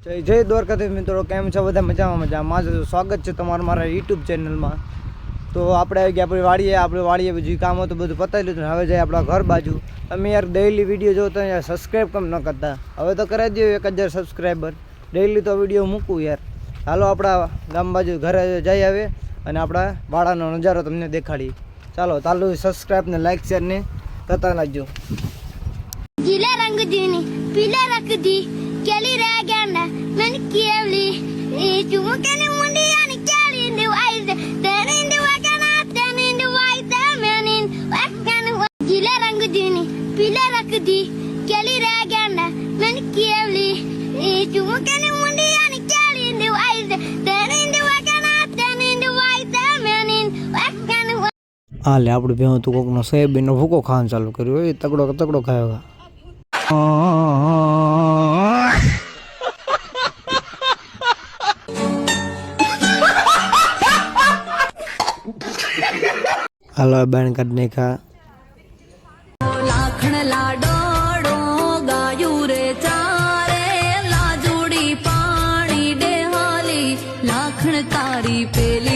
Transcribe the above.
જય દ્વારકાધીશ મિત્રો, કેમ છો બધા? મજામાં સ્વાગત છે તમારું મારા યુટ્યુબ ચેનલમાં। તો આપણે આવી ગયા આપણી વાડીએ બીજું કામ હતું બધું પતાવી લીધું। હવે જાય આપણા ઘર બાજુ। તમે યાર ડેઈલી વિડીયો જોતા યાર સબસ્ક્રાઈબ કેમ ન કરતા? હવે તો કરાવી દો 1000 સબસ્ક્રાઈબર। ડેઈલી તો વિડીયો મૂકું યાર। હાલો આપણા ગામ બાજુ ઘરે જઈ આવે અને આપણા વાડાનો નજારો તમને દેખાડી। ચાલો સબસ્ક્રાઈબ ને લાઈક શેર ને કરતા લાગજો। गीला रंग दीनी पीला रख दी केली रह गया ना मैंने केवली चुमकने मुंडिया ने केली इन द वाइज देन इन द वाकना देन इन द वाइज मैन इन वाकना गीला रंग दीनी पीला रख दी केली रह गया ना मैंने केवली चुमकने मुंडिया ने केली इन द वाइज देन इन द वाकना देन इन द वाइज मैन इन वाकना હાલે આપણું ભેહું તું કોકનો સોયાબીનનો ભૂકો ખાવાનું ચાલુ કર્યું એ તગડો ખાયો। હાલો બેન કાઢ નાખા। લાખણ લાડોડો ગાયું રે ચારે લાજુડી પાણી ડેહાલી લાખણ તારી પેલી